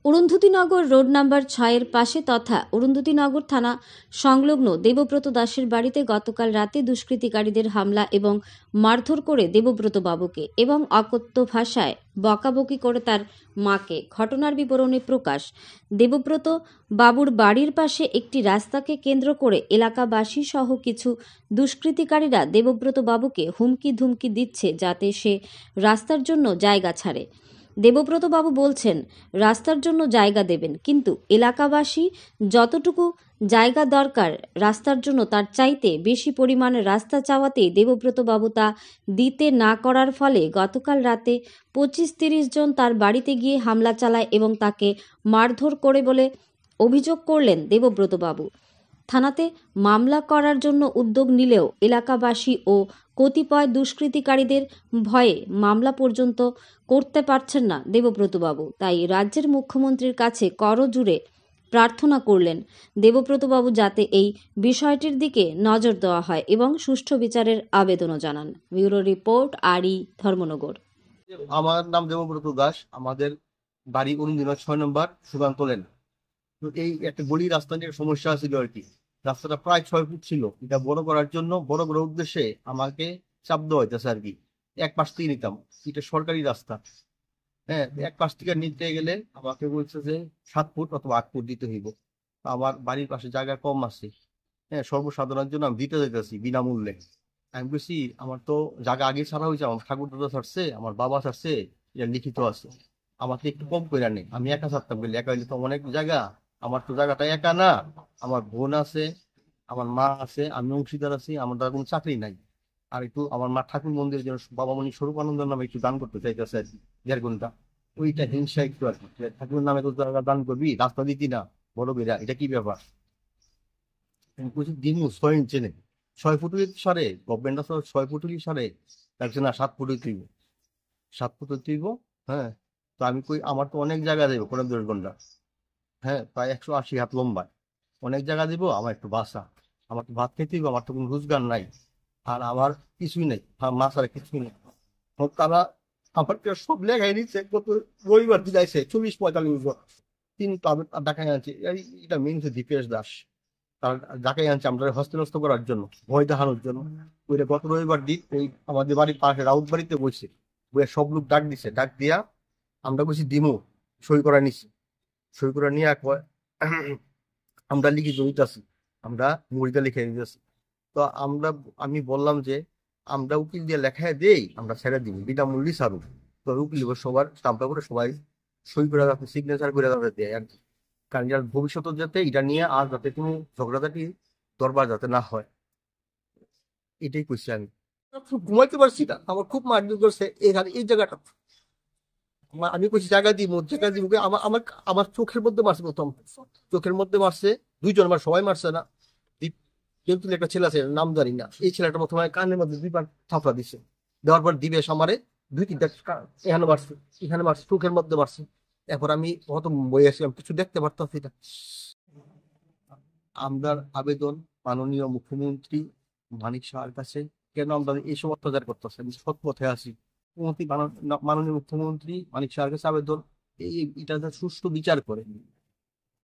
Arundhatinagar road number 6-এর পাশে তথা অরুন্ধতিনগর থানা সংলগ্ন দেবব্রত দাসের বাড়িতে গতকাল রাতে দুষ্কৃতিকারীদের হামলা এবং মারধর করে দেবব্রত বাবুকে এবং অকথ্য ভাষায় বকাবকি করে তার মাকে। ঘটনার বিবরণী প্রকাশ। দেবব্রত বাবুর বাড়ির পাশে একটি রাস্তাকে কেন্দ্র করে এলাকাবাসী সহ কিছু দুষ্কৃতিকারীরা দেবব্রত বাবুকে হুমকি ধুমকি দিচ্ছে যাতে সে রাস্তার জন্য জায়গা ছাড়ে। দেবব্রত বাবু বলছেন রাস্তার জন্য জায়গা দেবেন, কিন্তু এলাকাবাসী যতটুকু জায়গা দরকার রাস্তার জন্য তার চাইতে বেশি পরিমাণে রাস্তা চাওয়াতেই দেবব্রত বাবু তা দিতে না করার ফলে গতকাল রাতে 25-30 জন তার বাড়িতে গিয়ে হামলা চালায় এবং তাকে মারধর করে বলে অভিযোগ করলেন দেবব্রত বাবু। থানাতে মামলা করার জন্য উদ্যোগ নিলেও এলাকাবাসী ও কতিপয় দুষ্কৃতিকারীদের ভয়ে মামলা পর্যন্ত করতে পারছেন না দেবব্রতবাবু। তাই রাজ্যের মুখ্যমন্ত্রীর কাছে করজোড়ে প্রার্থনা করলেন দেবব্রতবাবু যাতে এই বিষয়টির দিকে নজর দেওয়া হয় এবং সুষ্ঠু বিচারের আবেদনও জানান। Bureau report, RE, Dharmanagar. আমার নাম দেবব্রত দাস। আমাদের বাড়ি 6 নম্বর সুকান্ত লেন। তো এই একটা গলি রাস্তা নিয়ে সমস্যা ছিল আর কি। রাস্তাটা প্রায় 6 ফুট ছিল। এটা বড় করার জন্য, বড় করার উদ্দেশ্যে আমাকে চাপ দেওয়া হইতেছে আর কি। এক পাশ থেকে নিতাম, এটা সরকারি রাস্তা। হ্যাঁ, এক পাশ থেকে নিতে গেলে আমাকে বলছে যে 7 ফুট অথবা 8 ফুট দিতে হইব। আমার বাড়ির পাশে জায়গা কম আছে। হ্যাঁ, সর্বসাধারণের জন্য আমি দিতে যেতেছি বিনামূল্যে। আমি বলছি আমার তো জায়গা আগে ছাড়া হয়েছে, আমার ঠাকুর দাদা ছাড়ছে, আমার বাবা ছাড়ছে, এটা লিখিত আছে। আমার তো একটু কম করে নেই, আমি একা ছাড়তাম বলি। একা হইলে তো অনেক জায়গা, আমার তো জায়গাটা একা না। আমার বোন আছে, আমার মা আছে, আমি অংশীদার আছি, আমার দ্বারা কোনো চাকরি নাই। আর একটু আমার মা ঠাকুর মন্দিরের জন্য বাবা মনি স্বরূপানন্দ নামে একটু দান করতে চাইতেছে আর কি, 1.5 ঘন্টা। ওইটা হিংসা একটু আর কি, ঠাকুরের নামে তো জায়গা দান করবি, রাস্তা দিতি না বড় বেড়া, এটা কি ব্যাপার? দিন 6 ইঞ্চি নেই, 6 ফুট সারে গভর্নমেন্ট আছে, 6 ফুট সারে লাগছে না, 7 ফুট তুইব, 7 ফুট তুইব। হ্যাঁ, তো আমি কই আমার তো অনেক জায়গা দেবো, কোনো 10 ঘন্টা। হ্যাঁ, প্রায় 180 হাত লম্বায় অনেক জায়গা দিব, আমার একটু বাসা, আমার তো ভাত খেতে দিব, আমার তো কোনো রোজগার নাই, আর আমার কিছুই নেই, মাছ আর কিছুই নেই। তো তারা আমার সব লেখাই নিচ্ছে, কত রবিবার দিন আছে 40-45 জন, কিন্তু আমি দেখাই আনছি। এটা মেন হচ্ছে দীপেশ দাস, তার যাকে আনছে আমরা হস্তনস্ত করার জন্য, ভয় দেখানোর জন্য। ওইটা গত রবিবার দিন ওই আমাদের বাড়ির পাশে রাউত বাড়িতে বসে বইয়ে সব লোক ডাক দিছে, ডাক দিয়া আমরা বলছি দিমু, সই করা নিছি। সই করা নিয়ে আমরা লিখে জড়িতেছি, আমরা মুড়িতে লিখে দিতেছি। তো আমি বললাম যে আমরা উকিল দিয়ে লেখায় দেই, আমরা ছেড়ে দিব, বিনামূল্যে ছাড়ুন। তো উকিল সবার স্টাম্পটা করে সবাই সই করে রাখতে, সিগনেচার করে রাখতে দেয় আর কি। কারণ যার ভবিষ্যতে যাতে এটা নিয়ে আর যাতে কোনো ঝগড়াঝাটি দরবার যাতে না হয়, এটাই করছি আমি। ঘুমাইতে পারছি না, আমার খুব মারধর করছে এখানে এই জায়গাটা। আমি কইছি জায়গা দিব, জায়গা দিব, আমার আমার আমার চোখের মধ্যে মারছে, প্রথম চোখের মধ্যে মারছে, 2 জন, আমার সবাই মারছে না। কিন্তু একটা ছেলে আছে, নাম জানি না, এই ছেলেটা প্রথমে কানের মধ্যে 2বার থাপড়া দিছে, দেওয়ার পর দিবেশ আমারে 2-3টা এখানে মারছে, এখানে মারছে, চোখের মধ্যে মারছে। এরপর আমি অত বই আসলাম, কিছু দেখতে পারতাম না। আমরার আবেদন মাননীয় মুখ্যমন্ত্রী মানিক সাহার কাছে, কেন আমরা এইসব অত্যাচার করতেছে, আমি সৎ পথে আছি। মাননীয় মুখ্যমন্ত্রী মানিক সাহার কাছে আবেদন, এটা সুষ্ঠু বিচার করে